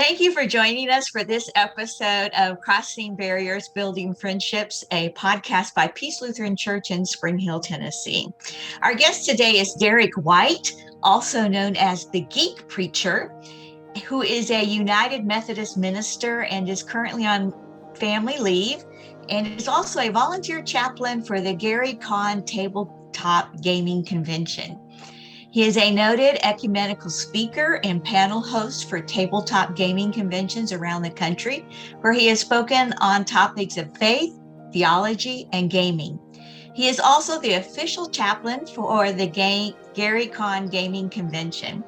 Thank you for joining us for this episode of Crossing Barriers, Building Friendships, a podcast by Peace Lutheran Church in Spring Hill, Tennessee. Our guest today is Derek White, also known as the Geekpreacher, who is a United Methodist minister and is currently on family leave, and is also a volunteer chaplain for the Gary Kahn Tabletop Gaming Convention. He is a noted ecumenical speaker and panel host for tabletop gaming conventions around the country, where he has spoken on topics of faith, theology, and gaming. He is also the official chaplain for the Gary Kahn Gaming Convention.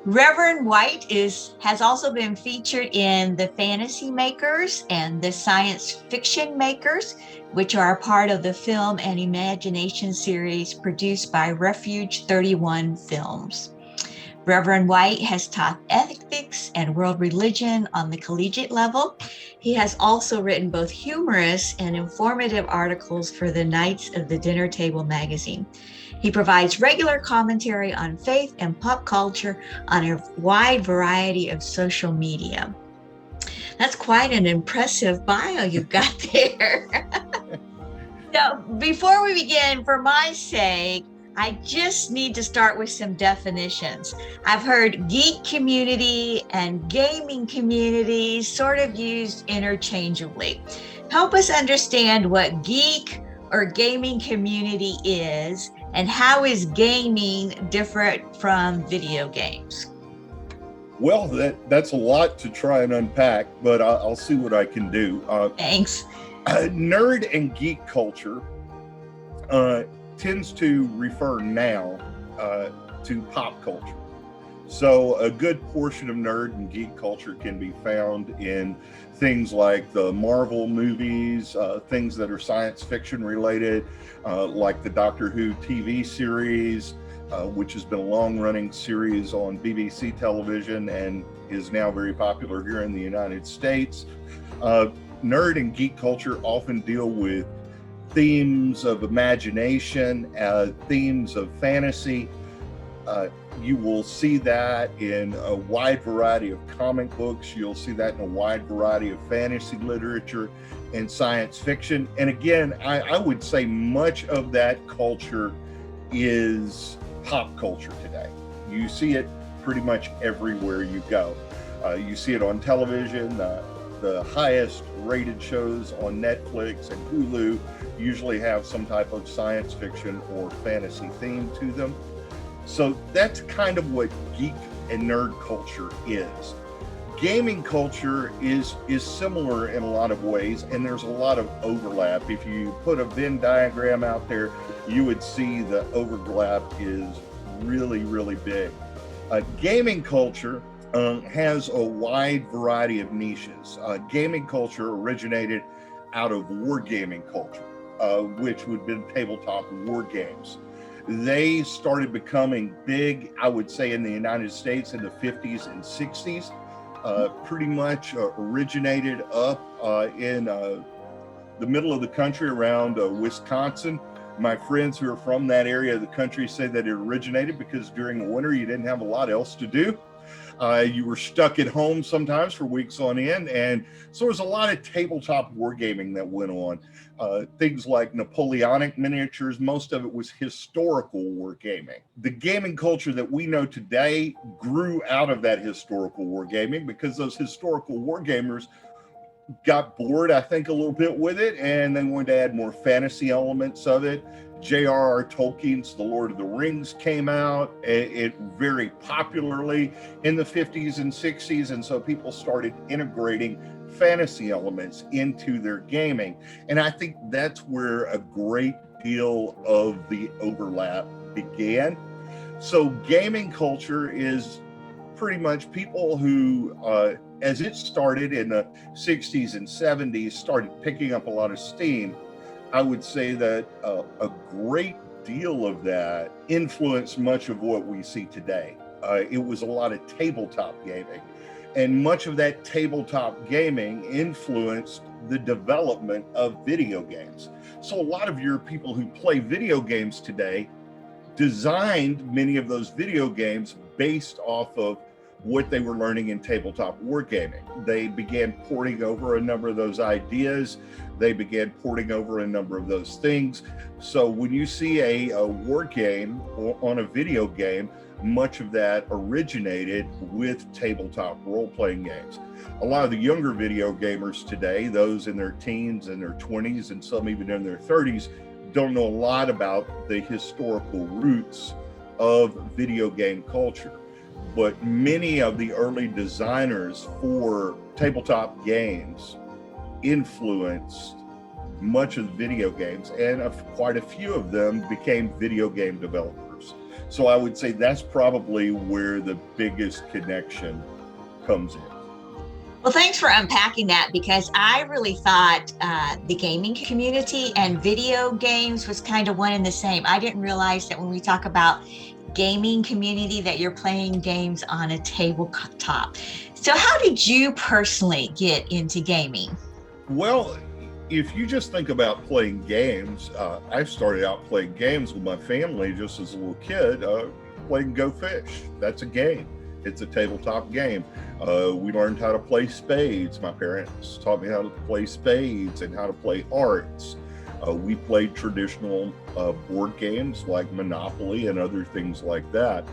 Reverend White has also been featured in The Fantasy Makers and The Science Fiction Makers, which are a part of the film and imagination series produced by Refuge 31 Films. Reverend White has taught ethics and world religion on the collegiate level. He has also written both humorous and informative articles for the Knights of the Dinner Table magazine. He provides regular commentary on faith and pop culture on a wide variety of social media. That's quite an impressive bio you've got there. So before we begin, for my sake, I just need to start with some definitions. I've heard geek community and gaming community sort of used interchangeably. Help us understand what geek or gaming community is, and how is gaming different from video games? Well, that's a lot to try and unpack, but I'll see what I can do. Thanks. Nerd and geek culture tends to refer now to pop culture. So a good portion of nerd and geek culture can be found in things like the Marvel movies, things that are science fiction related, like the Doctor Who TV series, which has been a long-running series on BBC television and is now very popular here in the United States. Nerd and geek culture often deal with themes of imagination, themes of fantasy. You will see that in a wide variety of comic books. You'll see that in a wide variety of fantasy literature and science fiction. And again, I would say much of that culture is pop culture today. You see it pretty much everywhere you go. You see it on television. The highest rated shows on Netflix and Hulu usually have some type of science fiction or fantasy theme to them. So that's kind of what geek and nerd culture is. Gaming culture is similar in a lot of ways, and there's a lot of overlap. If you put a Venn diagram out there, you would see the overlap is really, really big. Gaming culture has a wide variety of niches. Gaming culture originated out of wargaming culture, which would have been tabletop war games. They started becoming big, I would say, in the United States in the 50s and 60s. Pretty much originated up in the middle of the country around Wisconsin. My friends who are from that area of the country say that it originated because during the winter you didn't have a lot else to do. You were stuck at home sometimes for weeks on end, and so there's a lot of tabletop wargaming that went on. Things like Napoleonic miniatures, most of it was historical wargaming. The gaming culture that we know today grew out of that historical wargaming because those historical wargamers got bored, I think, a little bit with it, and they wanted to add more fantasy elements of it. J.R.R. Tolkien's The Lord of the Rings came out, it very popularly in the 50s and 60s, and so people started integrating fantasy elements into their gaming. And I think that's where a great deal of the overlap began. So gaming culture is pretty much people who, as it started in the 60s and 70s, started picking up a lot of steam. I would say that a great deal of that influenced much of what we see today. It was a lot of tabletop gaming, and much of that tabletop gaming influenced the development of video games. So a lot of your people who play video games today designed many of those video games based off of what they were learning in tabletop wargaming. They began porting over a number of those ideas. They began porting over a number of those things. So when you see a war game on a video game, much of that originated with tabletop role-playing games. A lot of the younger video gamers today, those in their teens and their 20s and some even in their 30s, don't know a lot about the historical roots of video game culture. But many of the early designers for tabletop games influenced much of the video games, and quite a few of them became video game developers. So I would say that's probably where the biggest connection comes in. Well, thanks for unpacking that, because I really thought the gaming community and video games was kind of one and the same. I didn't realize that when we talk about gaming community that you're playing games on a tabletop. So how did you personally get into gaming? Well, if you just think about playing games, I started out playing games with my family just as a little kid, playing Go Fish. That's a game. It's a tabletop game. We learned how to play spades. My parents taught me how to play spades and how to play hearts. We played traditional board games like Monopoly and other things like that.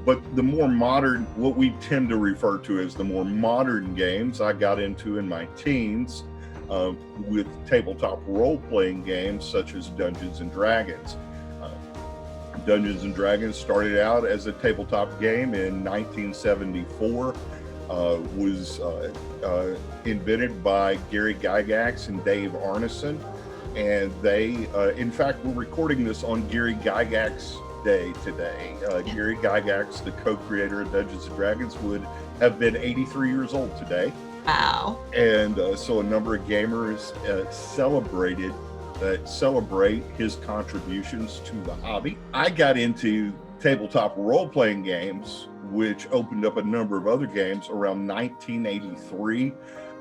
But the more modern, what we tend to refer to as the more modern games, I got into in my teens with tabletop role-playing games such as Dungeons and Dragons. Dungeons and Dragons started out as a tabletop game in 1974. Was invented by Gary Gygax and Dave Arneson. And they, in fact, we're recording this on Gary Gygax Day today. Gary Gygax, the co-creator of Dungeons and Dragons, would have been 83 years old today. Wow. And so a number of gamers celebrate his contributions to the hobby. I got into tabletop role-playing games, which opened up a number of other games around 1983.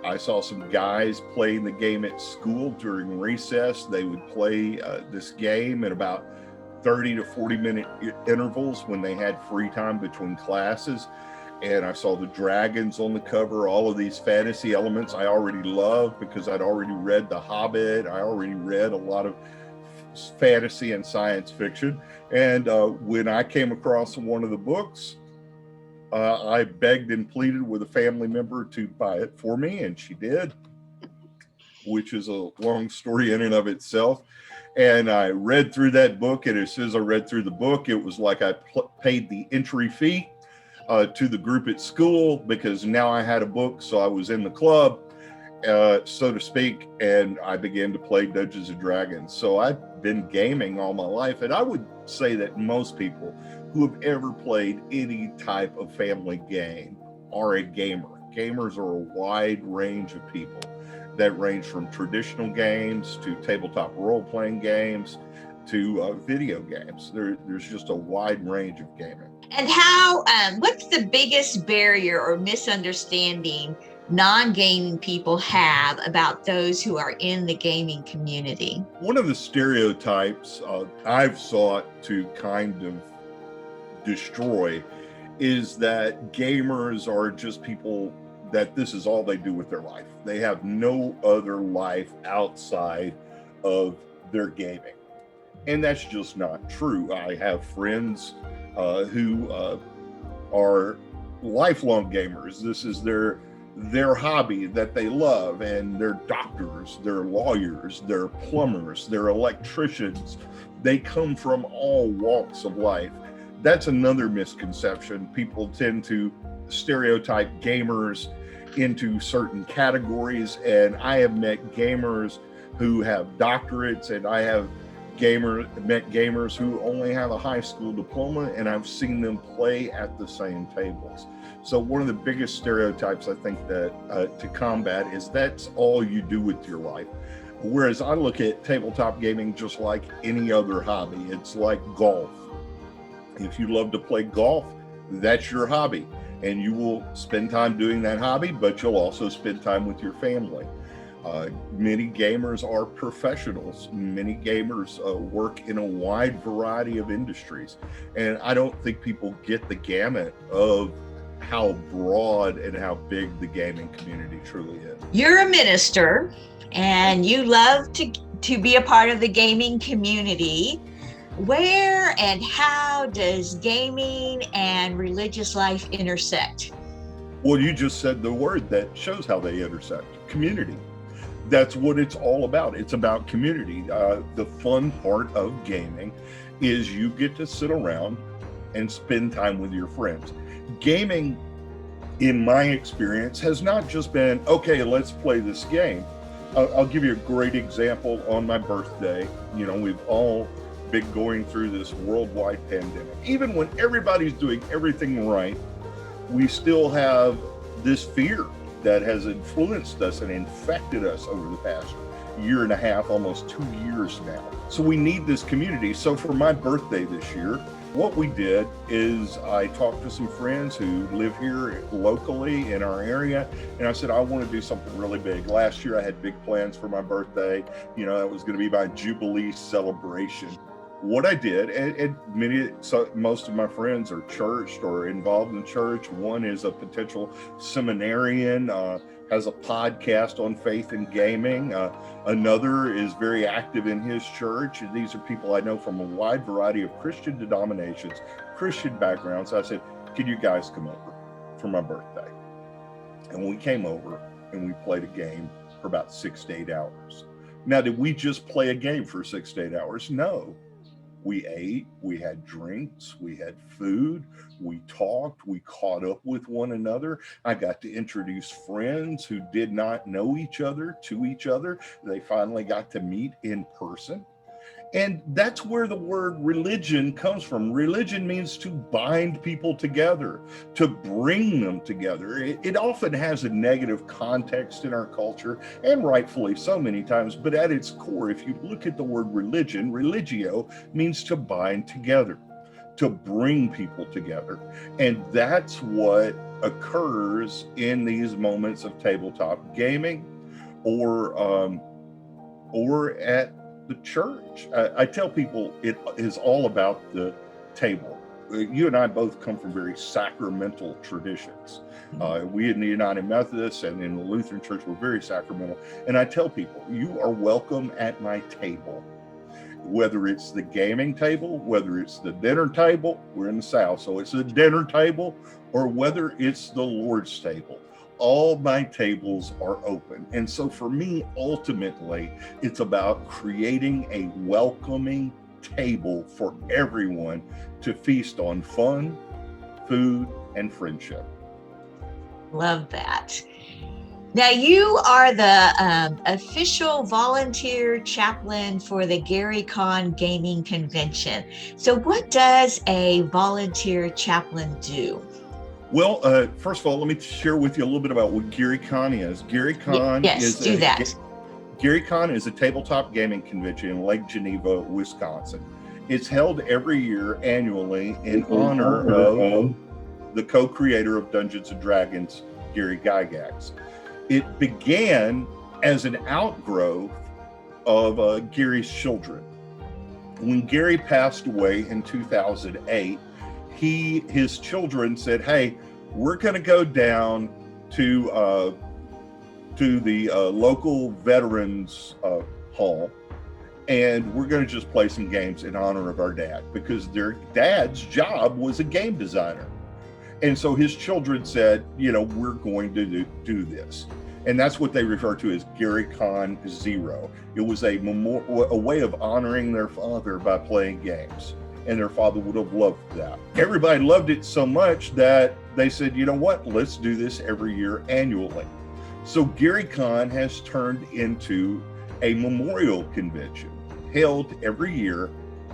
I saw some guys playing the game at school during recess. They would play this game in about 30 to 40 minute intervals when they had free time between classes. And I saw the dragons on the cover, all of these fantasy elements I already loved because I'd already read The Hobbit. I already read a lot of fantasy and science fiction. And when I came across one of the books, I begged and pleaded with a family member to buy it for me, and she did, which is a long story in and of itself. And I read through that book, and as soon as I read through the book, it was like I paid the entry fee to the group at school, because now I had a book, so I was in the club, so to speak, and I began to play Dungeons and Dragons. So I've been gaming all my life, and I would say that most people who have ever played any type of family game are a gamer. Gamers are a wide range of people that range from traditional games to tabletop role-playing games to video games. There's just a wide range of gaming. And how, what's the biggest barrier or misunderstanding non-gaming people have about those who are in the gaming community? One of the stereotypes I've sought to kind of destroy is that gamers are just people that this is all they do with their life. They have no other life outside of their gaming. And that's just not true. I have friends who are lifelong gamers. This is their hobby that they love, and they're doctors, they're lawyers, they're plumbers, they're electricians. They come from all walks of life. That's another misconception. People tend to stereotype gamers into certain categories, and I have met gamers who have doctorates, and I have met gamers who only have a high school diploma, and I've seen them play at the same tables. So one of the biggest stereotypes I think that to combat is that's all you do with your life. Whereas I look at tabletop gaming just like any other hobby. It's like golf. If you love to play golf, that's your hobby, and you will spend time doing that hobby, but you'll also spend time with your family. Many gamers are professionals. Many gamers work in a wide variety of industries. And I don't think people get the gamut of how broad and how big the gaming community truly is. You're a minister and you love to be a part of the gaming community. Where and how does gaming and religious life intersect? Well, you just said the word that shows how they intersect: community. That's what it's all about. It's about community. The fun part of gaming is you get to sit around and spend time with your friends. Gaming, in my experience, has not just been, okay, let's play this game. I'll give you a great example. On my birthday, we've all been going through this worldwide pandemic. Even when everybody's doing everything right, we still have this fear that has influenced us and infected us over the past year and a half, almost 2 years now. So we need this community. So for my birthday this year, what we did is I talked to some friends who live here locally in our area, and I said, I want to do something really big. Last year I had big plans for my birthday. That was going to be my Jubilee celebration. What I did, and most of my friends are churched or involved in church. One is a potential seminarian, has a podcast on faith and gaming. Another is very active in his church. And these are people I know from a wide variety of Christian denominations, Christian backgrounds. I said, can you guys come over for my birthday? And we came over and we played a game for about 6 to 8 hours. Now, did we just play a game for 6 to 8 hours? No. We ate, we had drinks, we had food, we talked, we caught up with one another. I got to introduce friends who did not know each other to each other. They finally got to meet in person. And that's where the word religion comes from. Religion means to bind people together, to bring them together. It often has a negative context in our culture, and rightfully so many times, but at its core, if you look at the word religion, religio means to bind together, to bring people together. And that's what occurs in these moments of tabletop gaming or at the church. I tell people it is all about the table. You and I both come from very sacramental traditions. We in the United Methodists and in the Lutheran Church were very sacramental. And I tell people, you are welcome at my table. Whether it's the gaming table, whether it's the dinner table, we're in the South, so it's the dinner table, or whether it's the Lord's table. All my tables are open. And so for me, ultimately, it's about creating a welcoming table for everyone to feast on fun, food, and friendship. Love that. Now, you are the official volunteer chaplain for the Gary Con Gaming Convention. So what does a volunteer chaplain do? Well, first of all, let me share with you a little bit about what Gary Con is. Gary Con Gary Con is a tabletop gaming convention in Lake Geneva, Wisconsin. It's held every year annually in honor of the co-creator of Dungeons and Dragons, Gary Gygax. It began as an outgrowth of Gary's children. When Gary passed away in 2008, his children said, hey, we're going to go down to the local veterans hall, and we're going to just play some games in honor of our dad, because their dad's job was a game designer. And so his children said, we're going to do this. And that's what they refer to as Gary Con Zero. It was a way of honoring their father by playing games. And their father would have loved that. Everybody loved it so much that they said, you know what, let's do this every year annually. So Gary Con has turned into a memorial convention held every year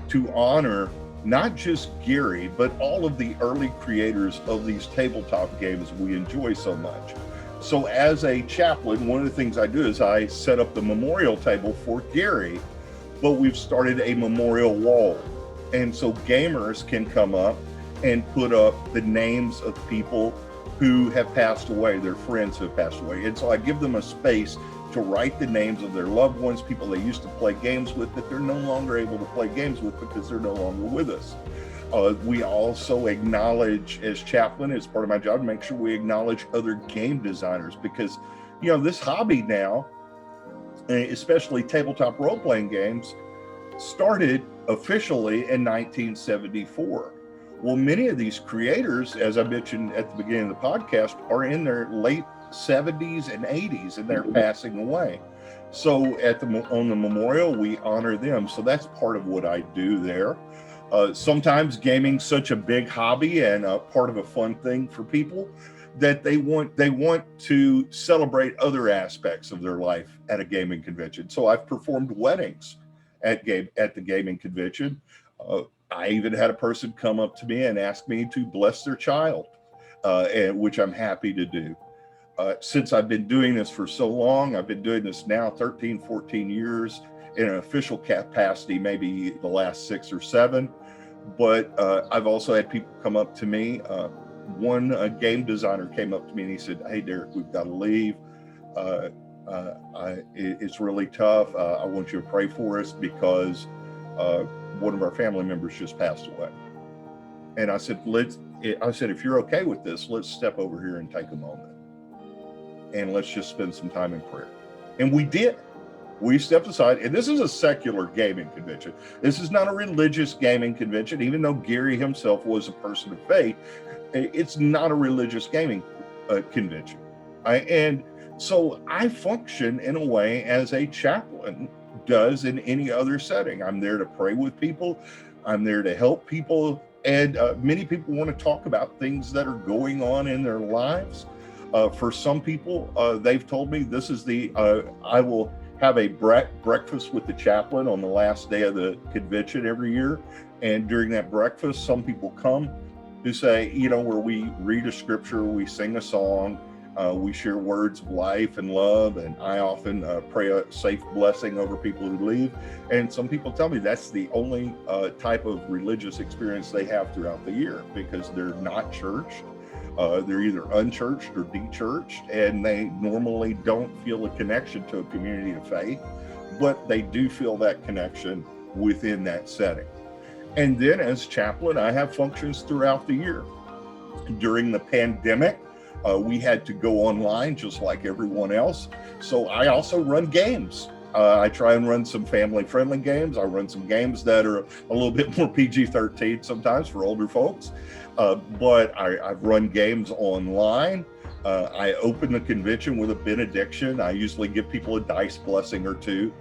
to honor not just Gary, but all of the early creators of these tabletop games we enjoy so much. So as a chaplain, one of the things I do is I set up the memorial table for Gary, but we've started a memorial wall. And so gamers can come up and put up the names of people who have passed away, their friends who have passed away. And so I give them a space to write the names of their loved ones, people they used to play games with that they're no longer able to play games with because they're no longer with us. We also acknowledge, as chaplain, as part of my job, to make sure we acknowledge other game designers, because, you know, this hobby now, especially tabletop role-playing games, started officially in 1974. Well, many of these creators, as I mentioned at the beginning of the podcast, are in their late 70s and 80s, and they're passing away. So on the memorial, we honor them. So that's part of what I do there. Sometimes gaming's such a big hobby and part of a fun thing for people that they want to celebrate other aspects of their life at a gaming convention. So I've performed weddings at the gaming convention. I even had a person come up to me and ask me to bless their child, which I'm happy to do. Since I've been doing this for so long, I've been doing this now 13, 14 years in an official capacity, maybe the last 6 or 7. But I've also had people come up to me. One game designer came up to me and he said, "Hey, Derek, we've got to leave. It's really tough. I want you to pray for us because one of our family members just passed away." And I said, if you're okay with this, let's step over here and take a moment. And let's just spend some time in prayer. And we did. We stepped aside, and this is a secular gaming convention. This is not a religious gaming convention, even though Gary himself was a person of faith. It's not a religious gaming convention. And so I function in a way as a chaplain does in any other setting. I'm there to pray with people. I'm there to help people. And many people want to talk about things that are going on in their lives. For some people, they've told me this is I will have a breakfast with the chaplain on the last day of the convention every year. And during that breakfast, some people come who say, where we read a scripture, we sing a song, we share words of life and love. And I often pray a safe blessing over people who leave. And some people tell me that's the only type of religious experience they have throughout the year, because they're not churched. They're either unchurched or dechurched, and they normally don't feel a connection to a community of faith, but they do feel that connection within that setting. And then as chaplain, I have functions throughout the year. During the pandemic, we had to go online just like everyone else. So I also run games. I try and run some family-friendly games. I run some games that are a little bit more PG-13 sometimes for older folks. But I've run games online. I open the convention with a benediction. I usually give people a dice blessing or two,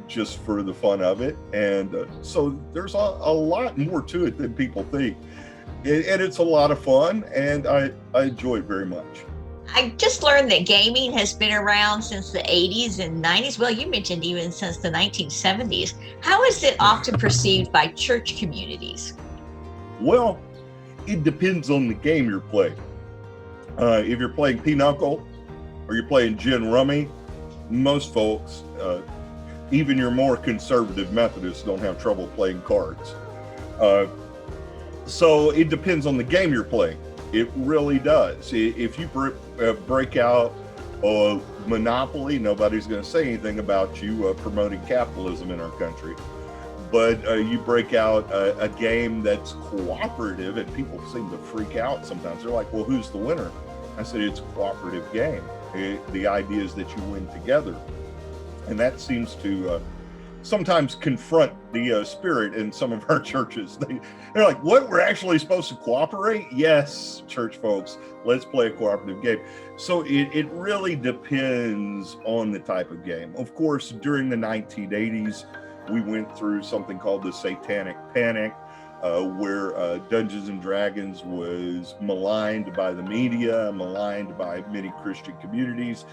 just for the fun of it. And so there's a lot more to it than people think. And it's a lot of fun, and I enjoy it very much. I just learned that gaming has been around since the 80s and 90s. Well, you mentioned even since the 1970s. How is it often perceived by church communities? Well, it depends on the game you're playing. If you're playing Pinochle or you're playing gin rummy, most folks, even your more conservative Methodists, don't have trouble playing cards. So it depends on the game you're playing. It really does. If you break out Monopoly, nobody's going to say anything about you promoting capitalism in our country. But you break out a game that's cooperative, and people seem to freak out sometimes. They're like, well, who's the winner? I said, it's a cooperative game. The idea is that you win together. And that seems to sometimes confront the spirit in some of our churches. They're like, what? We're actually supposed to cooperate? Yes, church folks, let's play a cooperative game. So it really depends on the type of game. Of course, during the 1980s, we went through something called the Satanic Panic, where Dungeons and Dragons was maligned by the media, maligned by many Christian communities.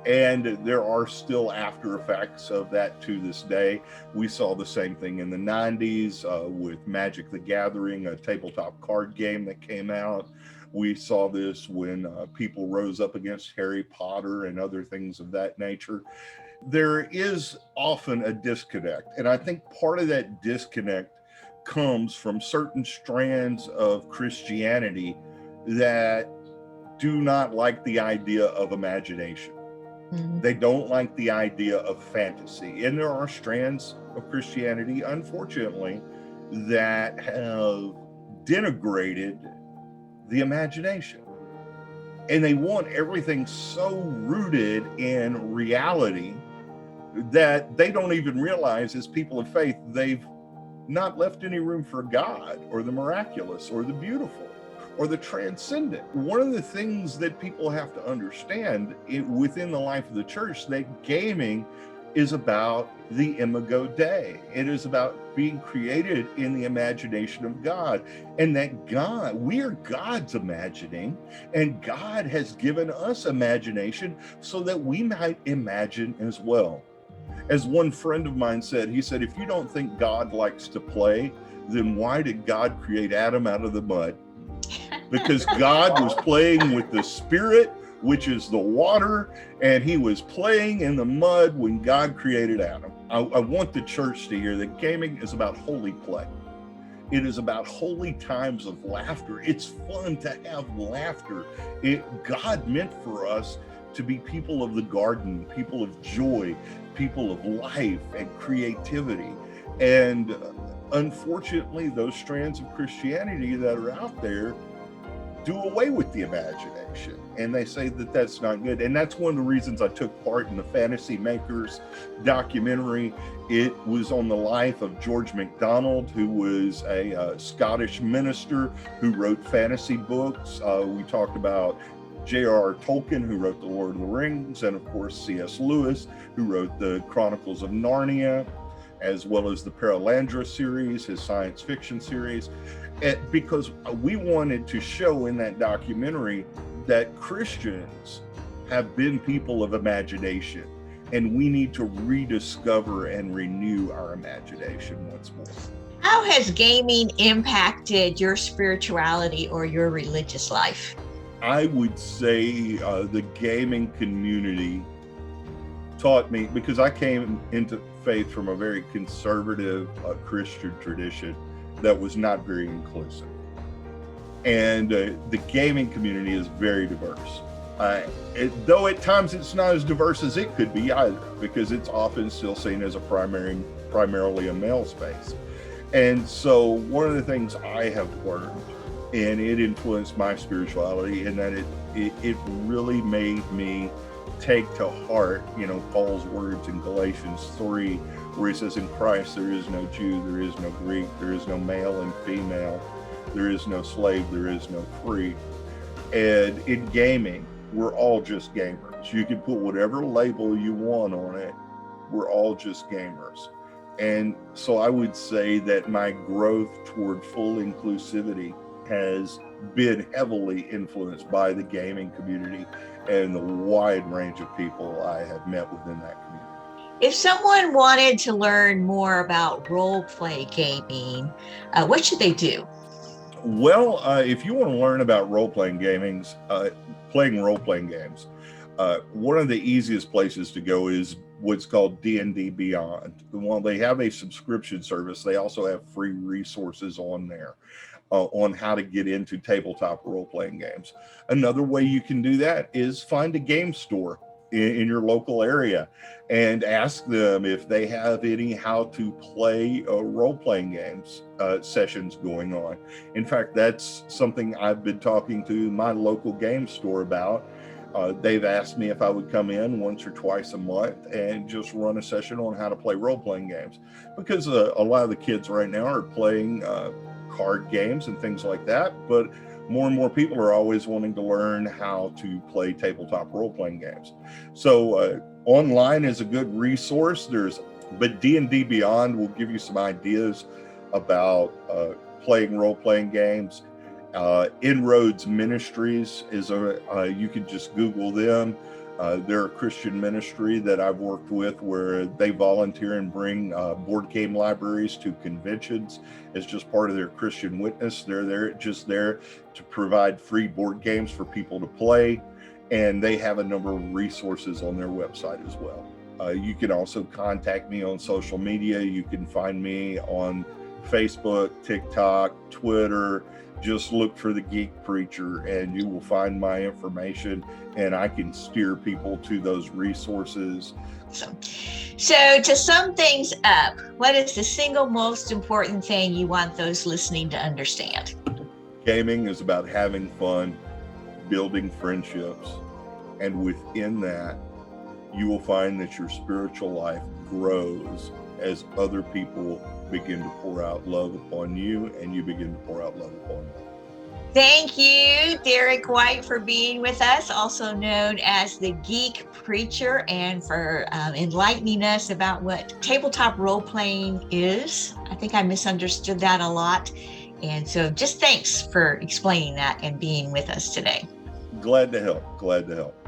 And there are still after effects of that to this day. We saw the same thing in the 90s with Magic the Gathering, a tabletop card game that came out. We saw this when people rose up against Harry Potter and other things of that nature. There is often a disconnect. And I think part of that disconnect comes from certain strands of Christianity that do not like the idea of imagination. Mhm. They don't like the idea of fantasy. And there are strands of Christianity, unfortunately, that have denigrated the imagination. And they want everything so rooted in reality that they don't even realize, as people of faith, they've not left any room for God or the miraculous or the beautiful or the transcendent. One of the things that people have to understand within the life of the church, that gaming is about the imago Dei. It is about being created in the imagination of God, and that God, we are God's imagining, and God has given us imagination so that we might imagine as well. As one friend of mine said, he said, if you don't think God likes to play, then why did God create Adam out of the mud? Because God was playing with the Spirit, which is the water, and he was playing in the mud when God created Adam. I want the church to hear that gaming is about holy play. It is about holy times of laughter. It's fun to have laughter. God meant for us to be people of the garden, people of joy, people of life and creativity. And unfortunately, those strands of Christianity that are out there do away with the imagination, and they say that that's not good. And that's one of the reasons I took part in the Fantasy Makers documentary. It was on the life of George MacDonald, who was a Scottish minister who wrote fantasy books. We talked about J.R.R. Tolkien, who wrote The Lord of the Rings, and of course C.S. Lewis, who wrote the Chronicles of Narnia, as well as the Perelandra series, his science fiction series. Because we wanted to show in that documentary that Christians have been people of imagination, and we need to rediscover and renew our imagination once more. How has gaming impacted your spirituality or your religious life? I would say the gaming community taught me, because I came into faith from a very conservative Christian tradition that was not very inclusive. And the gaming community is very diverse. Though at times it's not as diverse as it could be either, because it's often still seen as a primarily a male space. And so one of the things I have learned, and it influenced my spirituality, in that it really made me take to heart, Paul's words in Galatians 3, where he says, in Christ there is no Jew, there is no Greek, there is no male and female, there is no slave, there is no free. And in gaming, we're all just gamers. You can put whatever label you want on it. We're all just gamers. And so I would say that my growth toward full inclusivity has been heavily influenced by the gaming community and the wide range of people I have met within that community. If someone wanted to learn more about role-play gaming, what should they do? Well, if you want to learn about role-playing games, one of the easiest places to go is what's called D&D Beyond. While they have a subscription service, they also have free resources on there on how to get into tabletop role-playing games. Another way you can do that is find a game store in your local area and ask them if they have any how to play role-playing games sessions going on. In fact, that's something I've been talking to my local game store about. They've asked me if I would come in once or twice a month and just run a session on how to play role-playing games, because a lot of the kids right now are playing card games and things like that, but more and more people are always wanting to learn how to play tabletop role-playing games. So online is a good resource. But D&D Beyond will give you some ideas about playing role-playing games. Inroads Ministries is you can just Google them. They're a Christian ministry that I've worked with, where they volunteer and bring board game libraries to conventions as just part of their Christian witness. They're there to provide free board games for people to play, and they have a number of resources on their website as well. You can also contact me on social media. You can find me on Facebook, TikTok, Twitter. Just look for the Geek Preacher and you will find my information, and I can steer people to those resources. So to sum things up, what is the single most important thing you want those listening to understand? Gaming is about having fun, building friendships, and within that, you will find that your spiritual life grows as other people begin to pour out love upon you, and you begin to pour out love upon them. Thank you, Derek White, for being with us, also known as the Geek Preacher, and for enlightening us about what tabletop role-playing is. I think I misunderstood that a lot. And so just thanks for explaining that and being with us today. Glad to help.